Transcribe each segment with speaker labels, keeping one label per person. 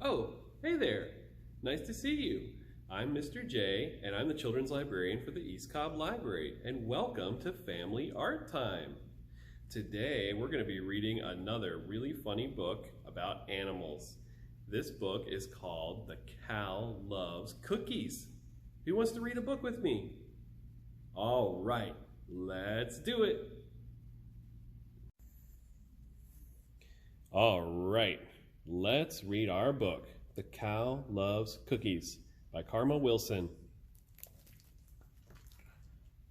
Speaker 1: Oh, hey there. Nice to see you. I'm Mr. J, and I'm the children's librarian for the East Cobb Library, and welcome to Family Art Time. Today, we're going to be reading another really funny book about animals. This book is called The Cow Loves Cookies. Who wants to read a book with me? All right, let's do it. All right, let's read our book, The Cow Loves Cookies by Karma Wilson.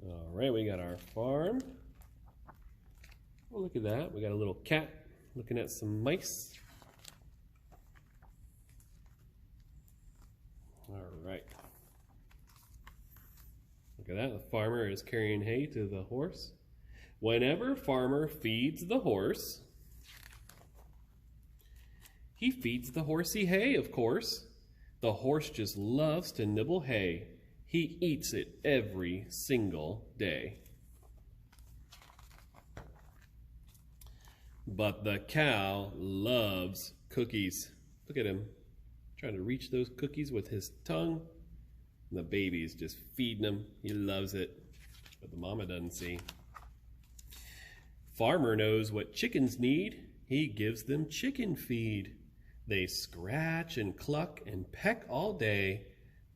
Speaker 1: All right, we got our farm. Oh, look at that. We got a little cat looking at some mice. All right. Look at that. The farmer is carrying hay to the horse. Whenever farmer feeds the horse, he feeds the horsey hay, of course. The horse just loves to nibble hay. He eats it every single day. But the cow loves cookies. Look at him, trying to reach those cookies with his tongue. And the baby's just feeding him. He loves it, but the mama doesn't see. Farmer knows what chickens need. He gives them chicken feed. They scratch and cluck and peck all day.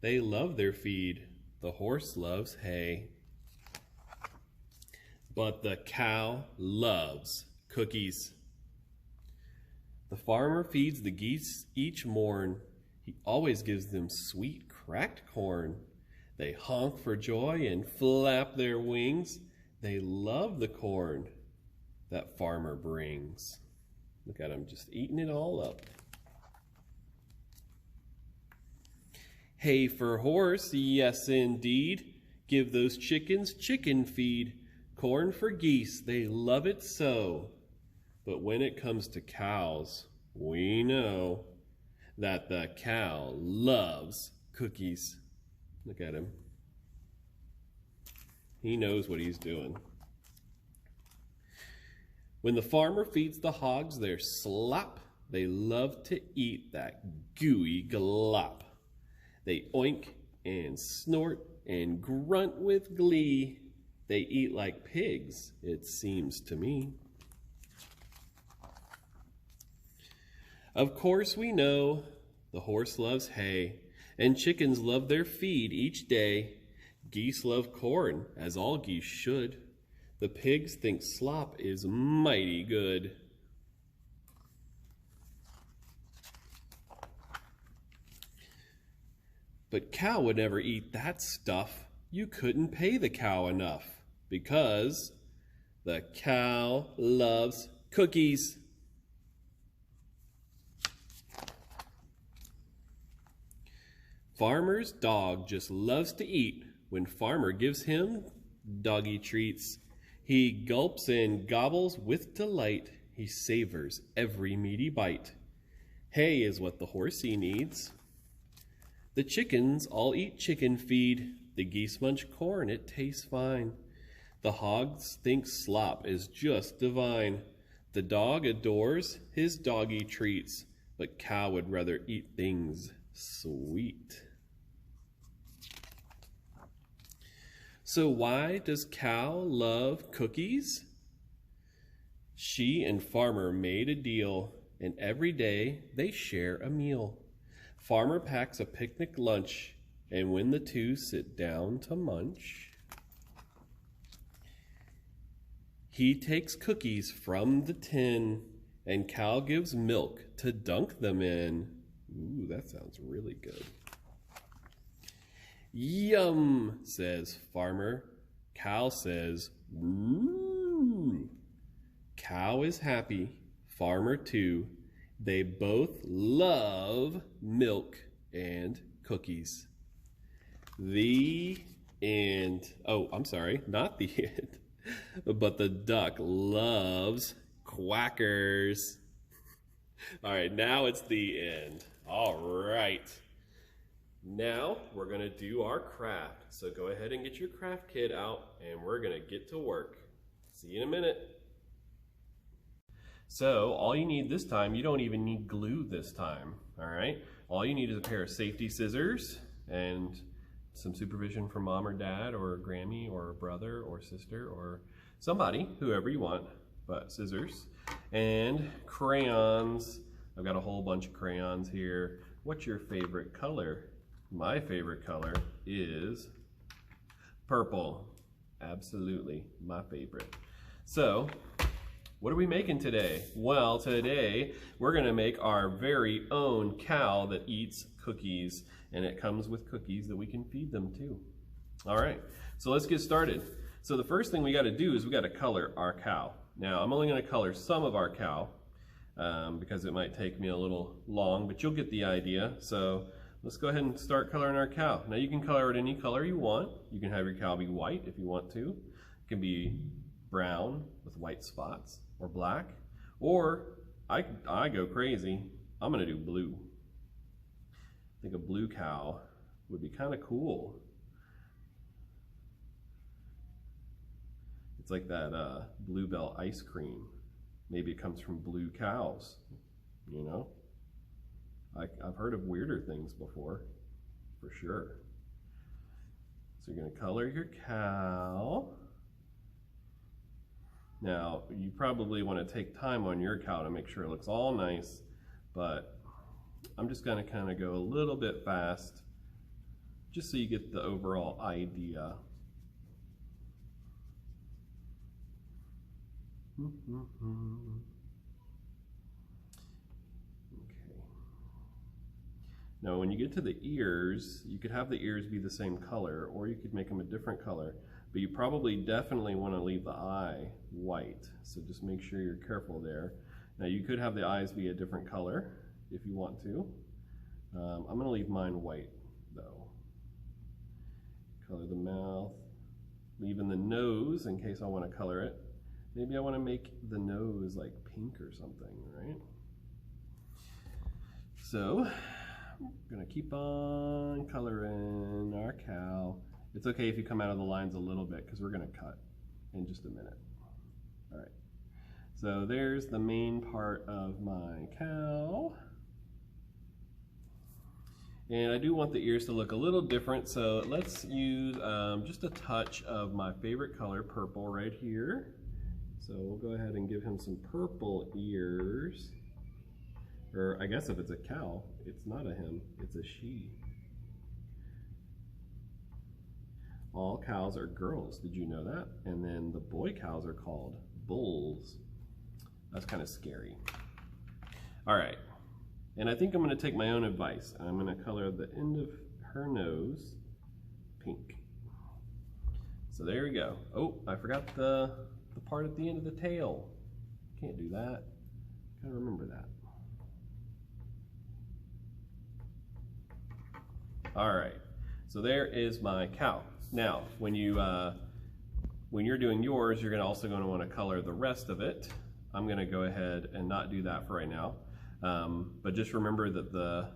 Speaker 1: They love their feed. The horse loves hay. But the cow loves cookies. The farmer feeds the geese each morn. He always gives them sweet cracked corn. They honk for joy and flap their wings. They love the corn that farmer brings. Look at them just eating it all up. Hay for horse, yes indeed. Give those chickens chicken feed. Corn for geese, they love it so. But when it comes to cows, we know that the cow loves cookies. Look at him. He knows what he's doing. When the farmer feeds the hogs their slop, they love to eat that gooey glop. They oink and snort and grunt with glee. They eat like pigs, it seems to me. Of course we know the horse loves hay, and chickens love their feed each day. Geese love corn, as all geese should. The pigs think slop is mighty good. But cow would never eat that stuff. You couldn't pay the cow enough, because the cow loves cookies. Farmer's dog just loves to eat. When farmer gives him doggy treats, he gulps and gobbles with delight. He savors every meaty bite. Hay is what the horsey needs. The chickens all eat chicken feed. The geese munch corn, it tastes fine. The hogs think slop is just divine. The dog adores his doggy treats, but cow would rather eat things sweet. So why does cow love cookies? She and farmer made a deal, and every day they share a meal. Farmer packs a picnic lunch, and when the two sit down to munch, he takes cookies from the tin, and cow gives milk to dunk them in. Ooh, that sounds really good. Yum, says farmer. Cow says, woo. Cow is happy, farmer too. They both love milk and cookies. The end. Oh, I'm sorry, not the end. But the duck loves quackers. All right, now it's the end. All right. Now we're going to do our craft. So go ahead and get your craft kit out, and we're going to get to work. See you in a minute. So all you need this time, you don't even need glue this time, all right? All you need is a pair of safety scissors and some supervision from mom or dad or Grammy or brother or sister or somebody, whoever you want, but scissors and crayons. I've got a whole bunch of crayons here. What's your favorite color? My favorite color is purple. Absolutely, my favorite. So, what are we making today? Well, today we're gonna make our very own cow that eats cookies, and it comes with cookies that we can feed them too. All right, so let's get started. So the first thing we gotta do is we gotta color our cow. Now, I'm only gonna color some of our cow because it might take me a little long, but you'll get the idea. So let's go ahead and start coloring our cow. Now you can color it any color you want. You can have your cow be white if you want to. It can be brown with white spots or black, or I go crazy. I'm gonna do blue. I think a blue cow would be kind of cool. It's like that Bluebell ice cream. Maybe it comes from blue cows, you know? I've heard of weirder things before, for sure. So you're gonna color your cow. Now, you probably want to take time on your cow to make sure it looks all nice, but I'm just going to kind of go a little bit fast, just so you get the overall idea. Okay. Now, when you get to the ears, you could have the ears be the same color, or you could make them a different color. But you probably definitely want to leave the eye white, so just make sure you're careful there. Now you could have the eyes be a different color if you want to. I'm going to leave mine white though. Color the mouth, leaving the nose in case I want to color it. Maybe I want to make the nose like pink or something, right? So we're going to keep on coloring our cow. It's okay if you come out of the lines a little bit because we're going to cut in just a minute. All right, so there's the main part of my cow. And I do want the ears to look a little different, so let's use just a touch of my favorite color, purple, right here. So we'll go ahead and give him some purple ears. Or I guess if it's a cow, it's not a him, it's a she. All cows are girls, did you know that? And then the boy cows are called bulls. That's kind of scary. All right, and I think I'm gonna take my own advice. I'm gonna color the end of her nose pink. So there we go. Oh, I forgot the part at the end of the tail. Can't do that, gotta remember that. All right, so there is my cow. Now, when you're doing yours, you're also going to want to color the rest of it. I'm going to go ahead and not do that for right now, but just remember that the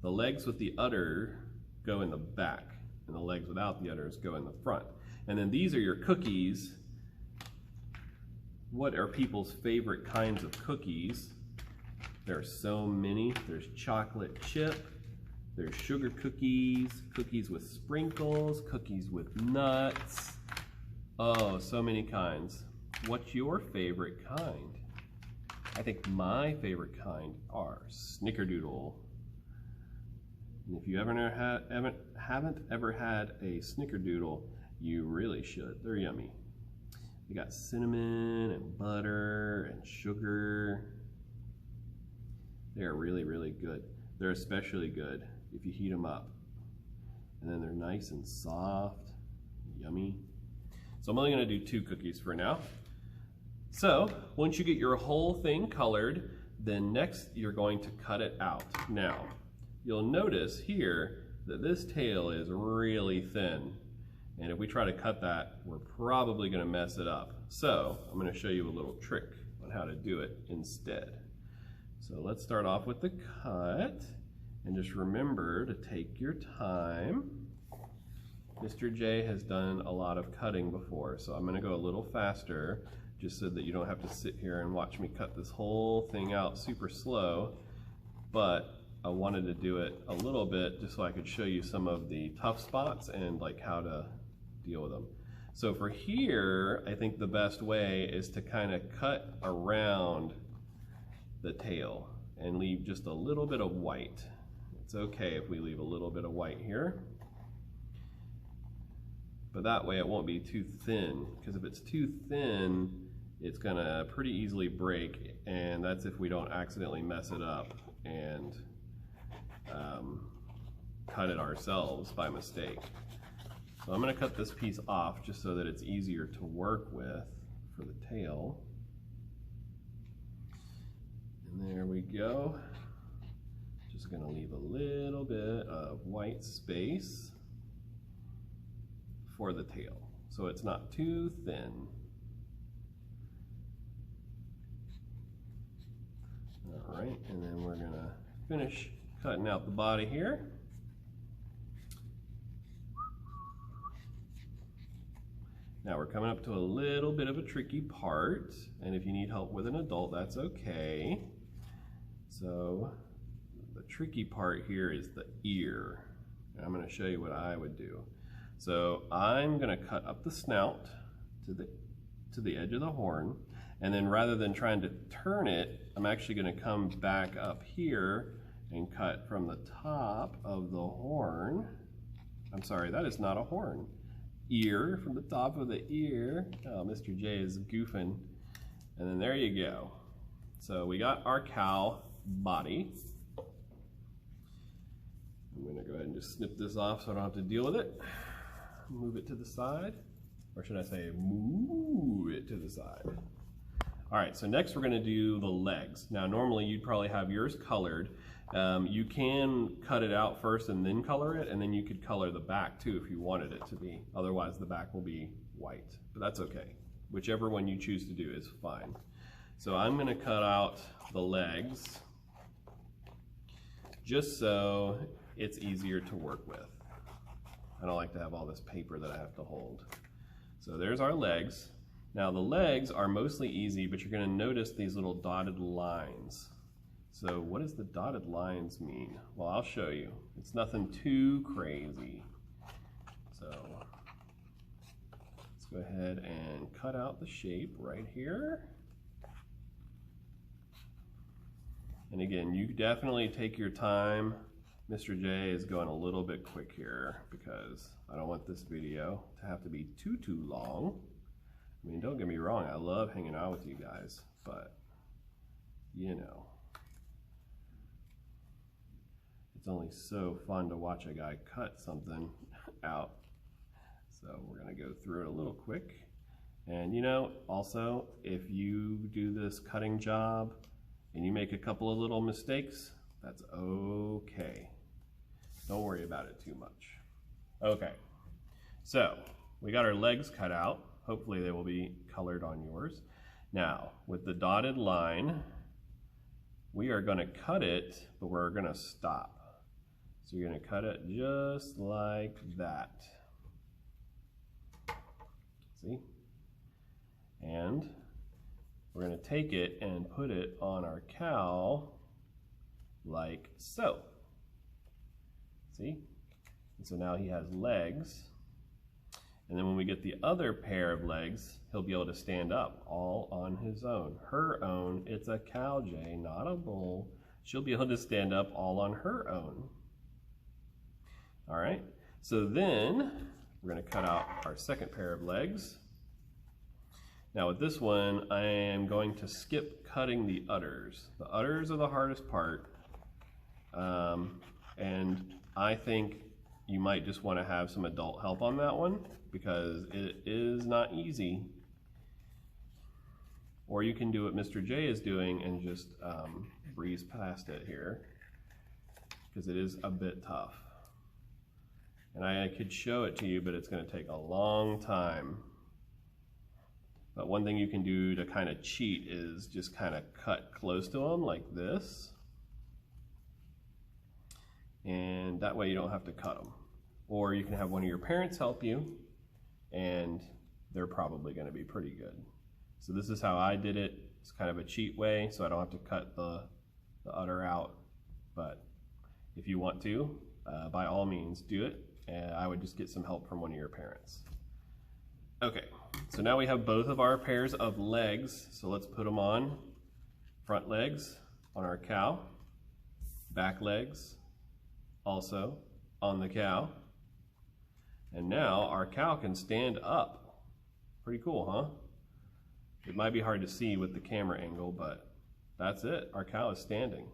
Speaker 1: legs with the udder go in the back, and the legs without the udders go in the front. And then these are your cookies. What are people's favorite kinds of cookies? There are so many. There's chocolate chip. There's sugar cookies, cookies with sprinkles, cookies with nuts. Oh, so many kinds. What's your favorite kind? I think my favorite kind are snickerdoodle. And if you haven't ever had a snickerdoodle, you really should. They're yummy. They got cinnamon and butter and sugar. They're really, really good. They're especially good if you heat them up. And then they're nice and soft, yummy. So I'm only gonna do 2 cookies for now. So once you get your whole thing colored, then next you're going to cut it out. Now, you'll notice here that this tail is really thin. And if we try to cut that, we're probably gonna mess it up. So I'm gonna show you a little trick on how to do it instead. So let's start off with the cut. And just remember to take your time. Mr. J has done a lot of cutting before, so I'm gonna go a little faster just so that you don't have to sit here and watch me cut this whole thing out super slow. But I wanted to do it a little bit just so I could show you some of the tough spots and like how to deal with them. So for here, I think the best way is to kind of cut around the tail and leave just a little bit of white. It's okay if we leave a little bit of white here, but that way it won't be too thin, because if it's too thin, it's gonna pretty easily break, and that's if we don't accidentally mess it up and cut it ourselves by mistake. So I'm gonna cut this piece off just so that it's easier to work with for the tail. And there we go. Just gonna leave a little bit of white space for the tail, so it's not too thin. All right, and then we're gonna finish cutting out the body here. Now we're coming up to a little bit of a tricky part, and if you need help with an adult, that's okay. So the tricky part here is the ear. And I'm going to show you what I would do. So I'm going to cut up the snout to the edge of the horn, and then rather than trying to turn it, I'm actually going to come back up here and cut from the top of the horn. I'm sorry, that is not a horn. Ear, from the top of the ear. Oh, Mr. J is goofing. And then there you go. So we got our cow body. I'm gonna go ahead and just snip this off so I don't have to deal with it. Move it to the side, or should I say move it to the side. All right, so next we're gonna do the legs. Now normally you'd probably have yours colored. You can cut it out first and then color it, and then you could color the back too if you wanted it to be. Otherwise the back will be white, but that's okay. Whichever one you choose to do is fine. So I'm gonna cut out the legs just so it's easier to work with. I don't like to have all this paper that I have to hold. So there's our legs. Now the legs are mostly easy, but you're gonna notice these little dotted lines. So what does the dotted lines mean? Well, I'll show you. It's nothing too crazy. So let's go ahead and cut out the shape right here. And again, you definitely take your time. Mr. J is going a little bit quick here because I don't want this video to have to be too long. I mean, don't get me wrong, I love hanging out with you guys, but you know, it's only so fun to watch a guy cut something out. So we're gonna go through it a little quick. And you know, also, if you do this cutting job and you make a couple of little mistakes, that's okay. Don't worry about it too much. Okay, so we got our legs cut out. Hopefully they will be colored on yours. Now, with the dotted line, we are gonna cut it, but we're gonna stop. So you're gonna cut it just like that. See? And we're gonna take it and put it on our cow like so. See? And so now he has legs. And then when we get the other pair of legs, he'll be able to stand up all on his own. Her own. It's a cow, Jay, not a bull. She'll be able to stand up all on her own. All right. So then we're going to cut out our second pair of legs. Now with this one, I am going to skip cutting the udders. The udders are the hardest part. And I think you might just want to have some adult help on that one because it is not easy. Or you can do what Mr. J is doing and just breeze past it here because it is a bit tough. And I could show it to you, but it's going to take a long time. But one thing you can do to kind of cheat is just kind of cut close to them like this. And that way you don't have to cut them. Or you can have one of your parents help you, and they're probably going to be pretty good. So this is how I did it. It's kind of a cheat way, so I don't have to cut the udder out. But if you want to, by all means, do it. And I would just get some help from one of your parents. Okay, so now we have both of our pairs of legs. So let's put them on. Front legs on our cow. Back legs also on the cow. And now our cow can stand up. Pretty cool, huh? It might be hard to see with the camera angle, but that's it. Our cow is standing.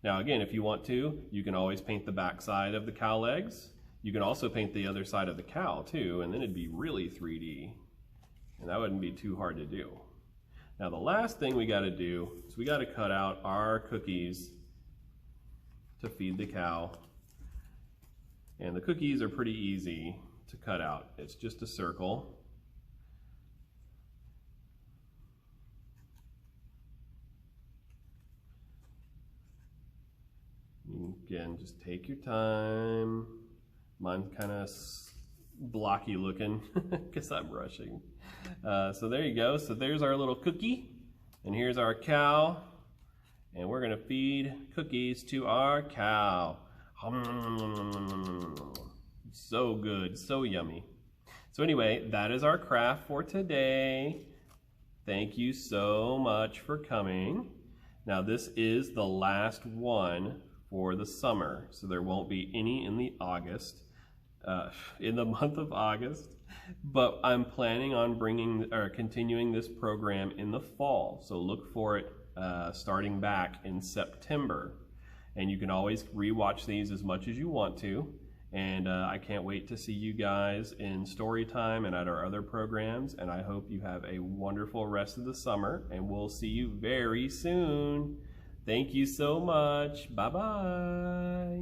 Speaker 1: Now again, if you want to, you can always paint the back side of the cow legs. You can also paint the other side of the cow too, and then it'd be really 3D. And that wouldn't be too hard to do. Now the last thing we gotta do is we gotta cut out our cookies to feed the cow. And the cookies are pretty easy to cut out. It's just a circle. Again, just take your time. Mine's kind of blocky looking because I'm rushing. So there you go. So there's our little cookie, and here's our cow, and we're gonna feed cookies to our cow. So good, so yummy. So anyway, that is our craft for today. Thank you so much for coming. Now this is the last one for the summer, so there won't be any in the month of August, but I'm planning on continuing this program in the fall. So look for it starting back in September, and you can always rewatch these as much as you want to. And I can't wait to see you guys in story time and at our other programs. And I hope you have a wonderful rest of the summer, and we'll see you very soon. Thank you so much. Bye-bye.